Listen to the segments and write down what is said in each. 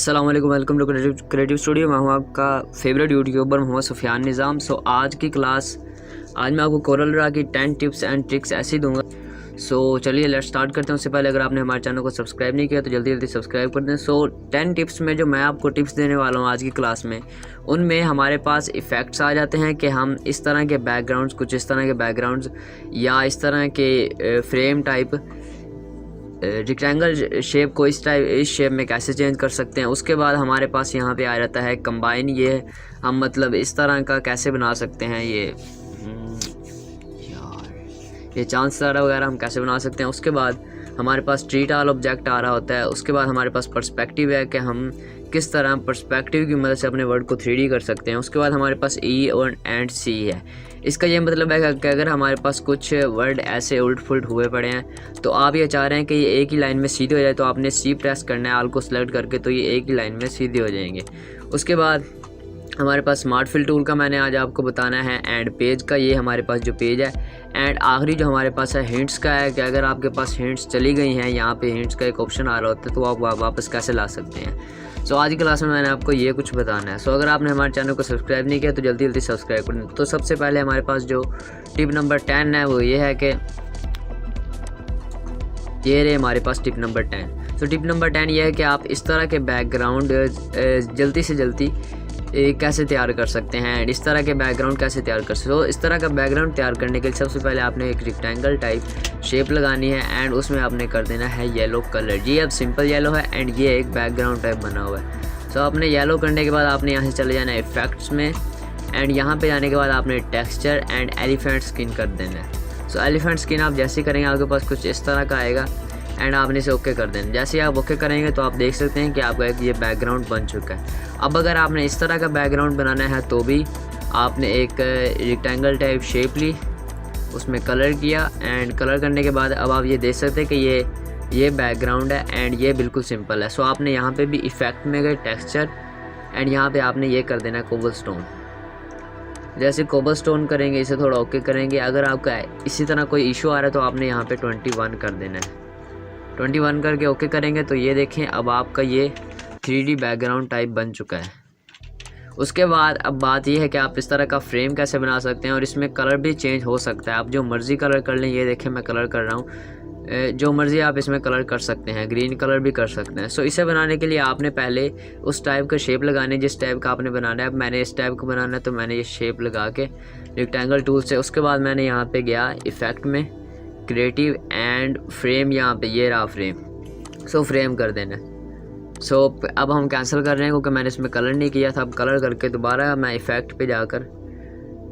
अस्सलाम वालेकुम, welcome to creative studio. मैं हूँ आपका फेवरेट यूट्यूबर मोहम्मद सुफियान निज़ाम। आज की क्लास, आज मैं आपको कोरल ड्रा की 10 टिप्स एंड ट्रिक्स ऐसी दूंगा। चलिए लेट्स स्टार्ट करते हैं। उससे पहले अगर आपने हमारे चैनल को सब्सक्राइब नहीं किया तो जल्दी जल्दी सब्सक्राइब कर दें। 10 टिप्स में जो मैं आपको टिप्स देने वाला हूँ आज की क्लास में, उनमें हमारे पास इफ़ेक्ट्स आ जाते हैं कि हम इस तरह के बैकग्राउंड्स, कुछ इस तरह के बैकग्राउंड्स या इस तरह के फ्रेम टाइप रेक्टेंगल शेप को इस शेप में कैसे चेंज कर सकते हैं। उसके बाद हमारे पास यहाँ पे आ जाता है कंबाइन। ये हम मतलब इस तरह का कैसे बना सकते हैं, ये चांद सितारा वगैरह हम कैसे बना सकते हैं। उसके बाद हमारे पास ट्रीट ऑल ऑब्जेक्ट आ रहा होता है। उसके बाद हमारे पास पर्सपेक्टिव है कि हम किस तरह पर्सपेक्टिव की मदद से अपने वर्ड को 3D कर सकते हैं। उसके बाद हमारे पास E और एंड C है। इसका ये मतलब है कि अगर हमारे पास कुछ वर्ड ऐसे उल्ट फुल्ट हुए पड़े हैं तो आप ये चाह रहे हैं कि ये एक ही लाइन में सीधे हो जाए, तो आपने C प्रेस करना है, ऑल को सेलेक्ट करके, तो ये एक ही लाइन में सीधे हो जाएंगे। उसके बाद हमारे पास स्मार्ट फिल टूल का मैंने आज आपको बताना है, एंड पेज का, ये हमारे पास जो पेज है। एंड आखिरी जो हमारे पास है हिंट्स का है कि अगर आपके पास हिंट्स चली गई हैं, यहाँ पे हिंट्स का एक ऑप्शन आ रहा होता है, तो आप वापस कैसे ला सकते हैं। आज की क्लास में मैंने आपको ये कुछ बताना है। अगर आपने हमारे चैनल को सब्सक्राइब नहीं किया तो जल्दी जल्दी सब्सक्राइब कर दें। तो सबसे पहले हमारे पास जो टिप नंबर 10 है वो ये है कि ये रहे हमारे पास टिप नंबर 10। टिप नंबर 10 ये है कि आप इस तरह के बैकग्राउंड जल्दी से जल्दी कैसे तैयार कर सकते हैं, एंड इस तरह के बैकग्राउंड कैसे तैयार कर सकते हो। इस तरह का बैकग्राउंड तैयार करने के लिए सबसे पहले आपने एक रेक्टेंगल टाइप शेप लगानी है, एंड उसमें आपने कर देना है येलो कलर। जी अब सिंपल येलो है एंड ये एक बैकग्राउंड टाइप बना हुआ है। आपने येलो करने के बाद आपने यहाँ से चले जाना है इफेक्ट्स में, एंड यहाँ पे जाने के बाद आपने टेक्सचर एंड एलिफेंट स्किन कर देना है। एलिफेंट स्किन आप जैसे ही करेंगे आपके पास कुछ इस तरह का आएगा, एंड आपने इसे ओके कर देना। जैसे ही आप ओके करेंगे तो आप देख सकते हैं कि आपका एक ये बैकग्राउंड बन चुका है। अब अगर आपने इस तरह का बैकग्राउंड बनाना है तो भी आपने एक रेक्टेंगल टाइप शेप ली, उसमें कलर किया, एंड कलर करने के बाद अब आप ये देख सकते हैं कि ये बैकग्राउंड है एंड ये बिल्कुल सिंपल है। आपने यहाँ पे भी इफ़ेक्ट में गए टेक्सचर, एंड यहाँ पे आपने ये कर देना है कोबलस्टोन। जैसे कोबलस्टोन करेंगे, इसे थोड़ा ओके करेंगे। अगर आपका इसी तरह कोई इशू आ रहा है तो आपने यहाँ पे 21 कर देना है। 21 करके ओके करेंगे तो ये देखें अब आपका ये 3D बैकग्राउंड टाइप बन चुका है। उसके बाद अब बात ये है कि आप इस तरह का फ्रेम कैसे बना सकते हैं, और इसमें कलर भी चेंज हो सकता है। आप जो मर्ज़ी कलर कर लें, ये देखें मैं कलर कर रहा हूँ, जो मर्ज़ी आप इसमें कलर कर सकते हैं, ग्रीन कलर भी कर सकते हैं। इसे बनाने के लिए आपने पहले उस टाइप का शेप लगाने, जिस टाइप का आपने बनाना है। अब मैंने इस टाइप का बनाना है तो मैंने ये शेप लगा के रेक्टेंगल टूल से, उसके बाद मैंने यहाँ पर गया इफ़ेक्ट में, क्रिएटिव एंड फ्रेम, यहाँ पे ये रहा फ्रेम। फ्रेम कर देना। अब हम कैंसिल कर रहे हैं क्योंकि मैंने इसमें कलर नहीं किया था। अब कलर करके दोबारा मैं इफ़ेक्ट पे जाकर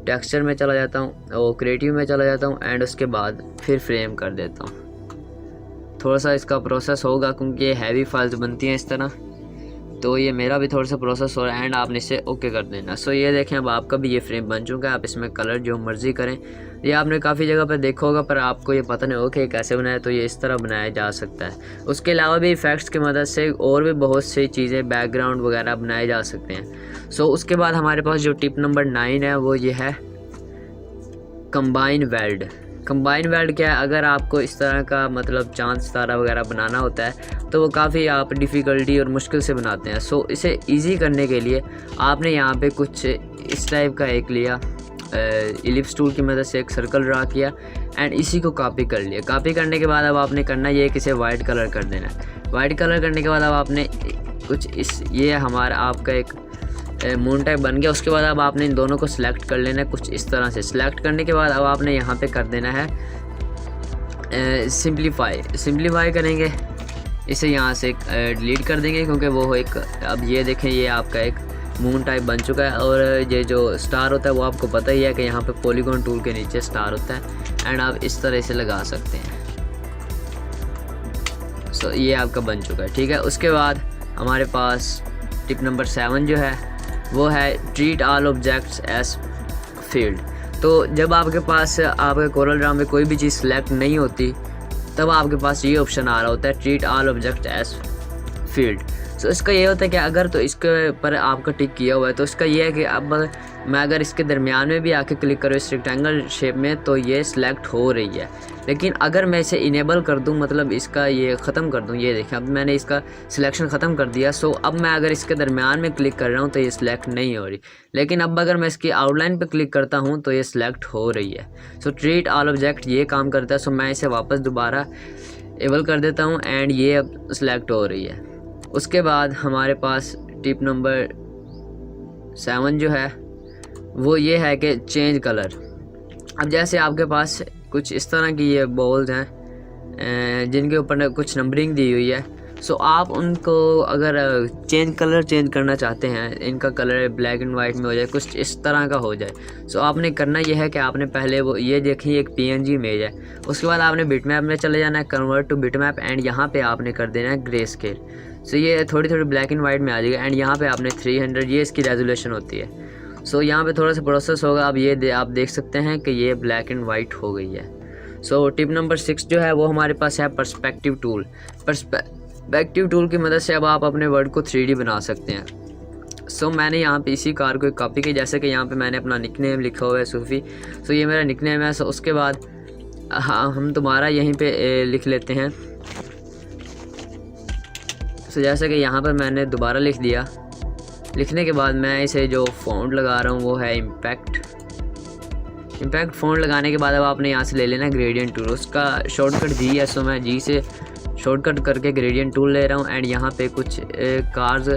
टेक्सचर में चला जाता हूँ और क्रिएटिव में चला जाता हूँ, एंड उसके बाद फिर फ्रेम कर देता हूँ। थोड़ा सा इसका प्रोसेस होगा क्योंकि ये हैवी फाइल्स बनती हैं इस तरह, तो ये मेरा भी थोड़ा सा प्रोसेस हो रहा है, एंड आपने इसे ओके कर देना। ये देखें अब आपका भी ये फ्रेम बन चुका है। आप इसमें कलर जो मर्ज़ी करें। ये आपने काफ़ी जगह पर देखा होगा पर आपको ये पता नहीं होगा कि कैसे बनाया, तो ये इस तरह बनाया जा सकता है। उसके अलावा भी इफ़ेक्ट्स की मदद से और भी बहुत सी चीज़ें, बैकग्राउंड वगैरह बनाए जा सकते हैं। उसके बाद हमारे पास जो टिप नंबर 9 है वो ये है कंबाइन वेल्ड। कंबाइन वेल्ड क्या है, अगर आपको इस तरह का मतलब चांद सितारा वगैरह बनाना होता है तो वो काफ़ी आप डिफ़िकल्टी और मुश्किल से बनाते हैं। इसे इजी करने के लिए आपने यहाँ पे कुछ इस टाइप का एक लिया, इलिप्स टूल की मदद से एक सर्कल ड्रा किया, एंड इसी को कॉपी कर लिया। कॉपी करने के बाद अब आपने करना ये कि इसे वाइट कलर कर देना है। वाइट कलर करने के बाद अब आपने कुछ ये हमारा आपका एक मून टाइप बन गया। उसके बाद अब आपने इन दोनों को सिलेक्ट कर लेना है कुछ इस तरह से। सिलेक्ट करने के बाद अब आपने यहाँ पे कर देना है सिंप्लीफाई करेंगे। इसे यहाँ से डिलीट कर देंगे क्योंकि वो एक, अब ये देखें ये आपका एक मून टाइप बन चुका है। और ये जो स्टार होता है वो आपको पता ही है कि यहाँ पे पॉलीगॉन टूल के नीचे स्टार होता है, एंड आप इस तरह से लगा सकते हैं। ये आपका बन चुका है, ठीक है। उसके बाद हमारे पास टिप नंबर 7 जो है वो है treat all objects as field. जब आपके पास आपके कोरल ड्रा में कोई भी चीज़ सेलेक्ट नहीं होती तब आपके पास ये ऑप्शन आ रहा होता है treat all objects as field. इसका ये होता है कि अगर तो इसके पर आपका टिक किया हुआ है तो इसका ये है कि अब मैं अगर इसके दरमियान में भी आके क्लिक करूँ इस रेक्टेंगल शेप में तो ये सिलेक्ट हो रही है। लेकिन अगर मैं इसे इनेबल कर दूं, मतलब इसका ये ख़त्म कर दूं, ये देखें अब मैंने इसका सिलेक्शन ख़त्म कर दिया। सो अब मैं अगर इसके दरमियान में क्लिक कर रहा हूं तो ये सिलेक्ट नहीं हो रही। लेकिन अब अगर मैं इसकी आउटलाइन पे क्लिक करता हूं तो ये सिलेक्ट हो रही है। सो ट्रीट ऑल ऑब्जेक्ट ये काम करता है। सो मैं इसे वापस दोबारा एबल कर देता हूँ एंड ये अब सिलेक्ट हो रही है। उसके बाद हमारे पास टिप नंबर 7 जो है वो ये है कि चेंज कलर। अब जैसे आपके पास कुछ इस तरह की ये बॉल्स हैं जिनके ऊपर कुछ नंबरिंग दी हुई है। सो आप उनको अगर कलर चेंज करना चाहते हैं, इनका कलर ब्लैक एंड वाइट में हो जाए, कुछ इस तरह का हो जाए। सो आपने करना यह है कि आपने पहले वो ये देखिए एक PNG इमेज है, उसके बाद आपने बिटमैप में चले जाना है, कन्वर्ट टू बिटमैप एंड यहाँ पे आपने कर देना है ग्रे स्केल। सो ये थोड़ी थोड़ी ब्लैक एंड वाइट में आ जाएगा एंड यहाँ पे आपने 300 ये इसकी रेजोल्यूशन होती है। सो यहाँ पे थोड़ा सा प्रोसेस होगा। अब ये आप देख सकते हैं कि ये ब्लैक एंड वाइट हो गई है। सो टिप नंबर 6 जो है वो हमारे पास है पर्सपेक्टिव टूल। पर्सपेक्टिव टूल की मदद से अब आप अपने वर्ड को 3D बना सकते हैं। सो मैंने यहाँ पे इसी कार को एक कॉपी की, जैसे कि यहाँ पे मैंने अपना निकनेम लिखा हुआ है सूफ़ी। सो ये मेरा निकनेम है। सो उसके बाद हम तुम्हारा यहीं पे लिख लेते हैं। सो जैसे कि यहाँ पर मैंने दोबारा लिख दिया। लिखने के बाद मैं इसे जो फ़ॉन्ट लगा रहा हूँ वो है इम्पैक्ट फ़ॉन्ट लगाने के बाद अब आपने यहाँ से ले लेना ग्रेडियंट टूल। उसका शॉर्टकट G है। सो मैं G से शॉर्टकट करके ग्रेडियंट टूल ले रहा हूँ एंड यहाँ पे कुछ कार्स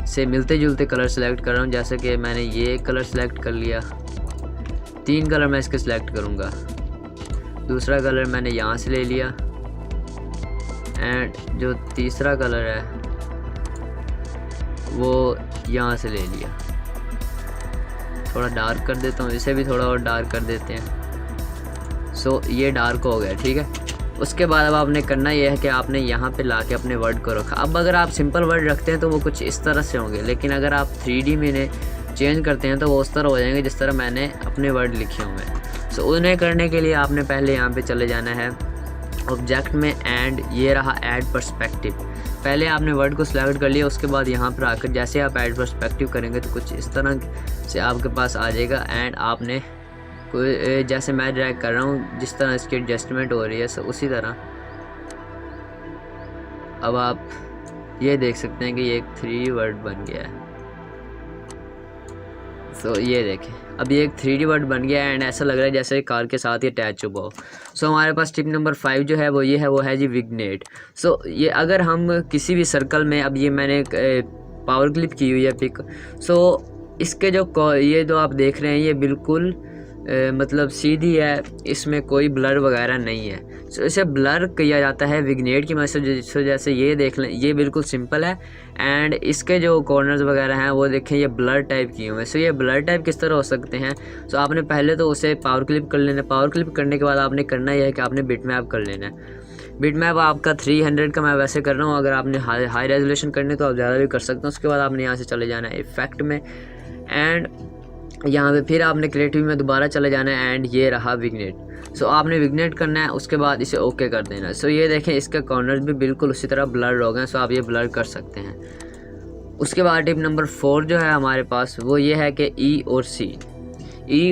से मिलते जुलते कलर सेलेक्ट कर रहा हूँ। जैसे कि मैंने ये कलर सेलेक्ट कर लिया, 3 कलर मैं इसके सिलेक्ट करूँगा। दूसरा कलर मैंने यहाँ से ले लिया एंड जो तीसरा कलर है वो यहाँ से ले लिया। थोड़ा डार्क कर देता हूँ, इसे भी थोड़ा और डार्क कर देते हैं। सो ये डार्क हो गया, ठीक है। उसके बाद अब आपने करना यह है कि आपने यहाँ पे लाके अपने वर्ड को रखा। अब अगर आप सिंपल वर्ड रखते हैं तो वो कुछ इस तरह से होंगे, लेकिन अगर आप 3D में इन्हें चेंज करते हैं तो वो उस तरह हो जाएंगे जिस तरह मैंने अपने वर्ड लिखे हुए हैं। सो उन्हें करने के लिए आपने पहले यहाँ पे चले जाना है ऑब्जेक्ट में एंड ये रहा ऐड पर्सपेक्टिव। पहले आपने वर्ड को सिलेक्ट कर लिया, उसके बाद यहाँ पर आकर जैसे आप ऐड पर्सपेक्टिव करेंगे तो कुछ इस तरह से आपके पास आ जाएगा एंड आपने कोई जैसे मैं ड्रैग कर रहा हूँ जिस तरह इसकी एडजस्टमेंट हो रही है सो उसी तरह अब आप ये देख सकते हैं कि ये एक 3D वर्ड बन गया है। सो ये देखें अब ये एक 3D वर्ड बन गया है एंड ऐसा लग रहा है जैसे कार के साथ ही अटैच हुआ हो। सो हमारे पास टिप नंबर 5 जो है वो है जी विग्नेट। सो ये अगर हम किसी भी सर्कल में, अब ये मैंने पावर क्लिप की हुई है पिक। सो इसके जो आप देख रहे हैं ये बिल्कुल मतलब सीधी है, इसमें कोई ब्लर वगैरह नहीं है। सो इसे ब्लर किया जाता है विग्नेट की मदद से। जैसे ये देख लें, ये बिल्कुल सिंपल है एंड इसके जो कॉर्नर्स वगैरह हैं वो देखें ये ब्लर टाइप किए हुए हैं। सो ये ब्लर टाइप किस तरह हो सकते हैं? सो आपने पहले तो उसे पावर क्लिप कर लेना। पावर क्लिप करने के बाद आपने करना यह है कि आपने बिटमैप कर लेना है। बिटमैप आपका 300 का मैं वैसे कर रहा हूँ, अगर आपने हाई रेजोल्यूशन करने तो आप ज़्यादा भी कर सकते हैं। उसके बाद आपने यहाँ से चले जाना है इफेक्ट में एंड यहाँ पे फिर आपने क्रिएटिव में दोबारा चले जाना है एंड ये रहा विग्नेट। सो आपने विग्नेट करना है, उसके बाद इसे ओके कर देना है। सो ये देखें इसके कॉर्नर्स भी बिल्कुल उसी तरह ब्लर हो गए। सो आप ये ब्लर कर सकते हैं। उसके बाद टिप नंबर 4 जो है हमारे पास वो ये है कि ई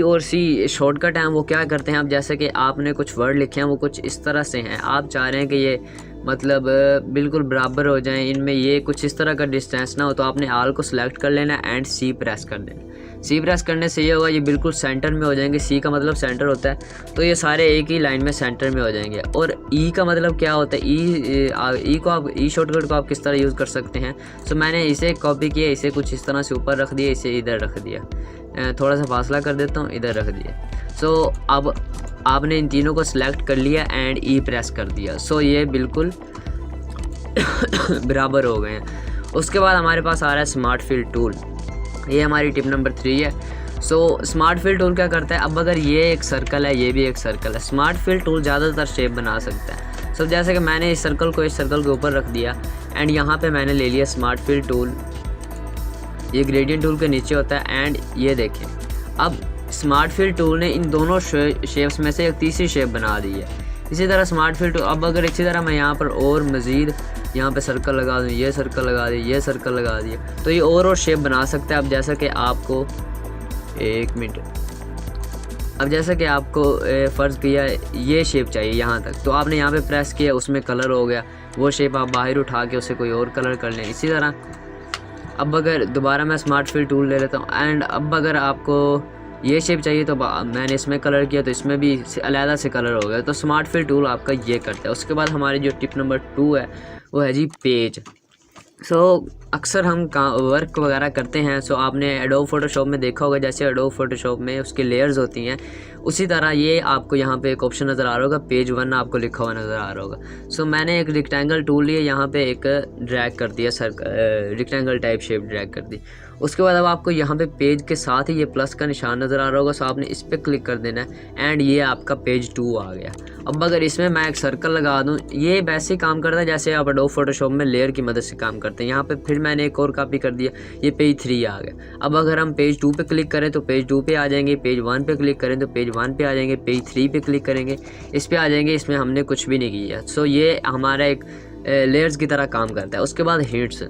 और सी शॉर्टकट हैं। वो क्या करते हैं, अब जैसे कि आपने कुछ वर्ड लिखे हैं वो कुछ इस तरह से हैं, आप चाह रहे हैं कि ये मतलब बिल्कुल बराबर हो जाएं, इनमें ये कुछ इस तरह का डिस्टेंस ना हो, तो आपने आल को सिलेक्ट कर लेना एंड सी प्रेस कर देना। सी प्रेस करने से ये होगा ये बिल्कुल सेंटर में हो जाएंगे। सी का मतलब सेंटर होता है, तो ये सारे एक ही लाइन में सेंटर में हो जाएंगे। और ई का मतलब क्या होता है, ई को आप ई शॉर्टकट को आप किस तरह यूज़ कर सकते हैं। सो मैंने इसे कॉपी किया, इसे कुछ इस तरह से ऊपर रख दिया, इसे इधर रख दिया, थोड़ा सा फासला कर देता हूँ, इधर रख दिया। सो अब आपने इन तीनों को सिलेक्ट कर लिया एंड ई प्रेस कर दिया। सो ये बिल्कुल बराबर हो गए हैं। उसके बाद हमारे पास आ रहा है स्मार्ट फिल टूल। ये हमारी टिप नंबर 3 है। सो स्मार्ट फिल टूल क्या करता है, अब अगर ये एक सर्कल है, ये भी एक सर्कल है, स्मार्ट फिल टूल ज़्यादातर शेप बना सकता है। सो जैसे कि मैंने इस सर्कल को इस सर्कल के ऊपर रख दिया एंड यहाँ पे मैंने ले लिया स्मार्ट फिल टूल। ये ग्रेडियंट टूल के नीचे होता है एंड ये देखें अब स्मार्ट फिल टूल ने इन दोनों शेप्स में से एक तीसरी शेप बना दी है। इसी तरह स्मार्ट फिल टूल, अब अगर इसी तरह मैं यहाँ पर और मज़ीद यहाँ पे सर्कल लगा दूँ, ये सर्कल लगा दिए, ये सर्कल लगा दिए, तो ये और शेप बना सकता है। अब जैसा कि आपको 1 मिनट। अब जैसा कि आपको फ़र्ज़ किया ये शेप चाहिए यहाँ तक, तो आपने यहाँ पे प्रेस किया, उसमें कलर हो गया, वो शेप आप बाहर उठा के उसे कोई और कलर कर लें। इसी तरह अब अगर दोबारा मैं स्मार्ट फिल टूल ले लेता हूँ एंड अब अगर आपको ये शेप चाहिए तो मैंने इसमें कलर किया तो इसमें भी अलहदा से कलर हो गया। तो स्मार्ट फिल टूल आपका ये करता है। उसके बाद हमारी जो टिप नंबर 2 है वो है जी पेज। अक्सर हम वर्क वगैरह करते हैं। आपने एडोब फोटोशॉप में देखा होगा, जैसे एडोब फोटोशॉप में उसके लेयर्स होती हैं, उसी तरह ये आपको यहाँ पे एक ऑप्शन नज़र आ रहा होगा, पेज 1 आपको लिखा हुआ नज़र आ रहा होगा। मैंने एक रेक्टेंगल टूल लिया, यहाँ पे एक ड्रैग कर दिया, रेक्टेंगल टाइप शेप ड्रैग कर दी। उसके बाद अब आपको यहाँ पे पेज के साथ ही ये प्लस का निशान नज़र आ रहा होगा, आपने इस पर क्लिक कर देना है एंड ये आपका पेज 2 आ गया। अब अगर इसमें मैं एक सर्कल लगा दूँ, ये वैसे ही काम करता है जैसे आप एडोब फोटोशॉप में लेयर की मदद से काम करते हैं। यहाँ पे फिर मैंने एक और कॉपी कर दिया, ये पेज 3 आ गया। अब अगर हम पेज 2 पे क्लिक करें तो पेज 2 पे आ जाएंगे, पेज 1 पे क्लिक करें तो पेज 1 पे आ जाएंगे, पेज 3 पे क्लिक करेंगे इस पे आ जाएंगे। इसमें हमने कुछ भी नहीं किया। ये हमारा एक लेयर्स की तरह काम करता है। उसके बाद हिंट्स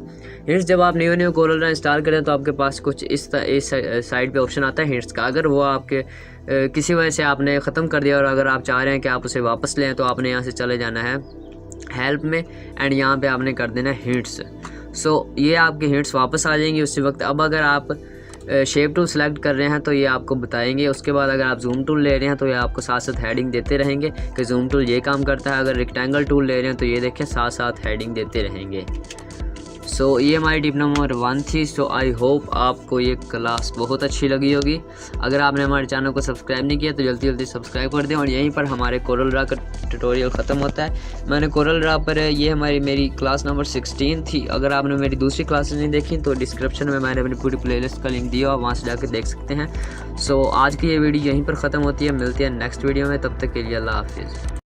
जब आप न्यू कोरल ड्रा इंस्टॉल करें तो आपके पास कुछ इस साइड पे ऑप्शन आता है हिंट्स का। अगर वो आपके किसी वजह से आपने ख़त्म कर दिया और अगर आप चाह रहे हैं कि आप उसे वापस लें तो आपने यहाँ से चले जाना है हेल्प में एंड यहाँ पे आपने कर देना है हिंट्स। ये आपके हिंट्स वापस आ जाएंगी उसी वक्त। अब अगर आप शेप टूल सेलेक्ट कर रहे हैं तो ये आपको बताएंगे। उसके बाद अगर आप जूम टूल ले रहे हैं तो ये आपको साथ साथ हेडिंग देते रहेंगे कि जूम टूल ये काम करता है। अगर रेक्टेंगल टूल ले रहे हैं तो ये देखें साथ साथ हेडिंग देते रहेंगे। ये हमारी टिप नंबर 1 थी। आई होप आपको ये क्लास बहुत अच्छी लगी होगी। अगर आपने हमारे चैनल को सब्सक्राइब नहीं किया तो जल्दी जल्दी सब्सक्राइब कर दें। और यहीं पर हमारे कोरल ड्रा का ट्यूटोरियल ख़त्म होता है। मैंने कोरल ड्रा पर ये मेरी क्लास नंबर 16 थी। अगर आपने मेरी दूसरी क्लासेस नहीं देखी तो डिस्क्रिप्शन में मैंने अपनी पूरी प्लेलिस्ट का लिंक दिया, वहाँ से जाकर देख सकते हैं। आज की ये वीडियो यहीं पर ख़त्म होती है। मिलती है नेक्स्ट वीडियो में, तब तक के लिए अल्लाह हाफिज़।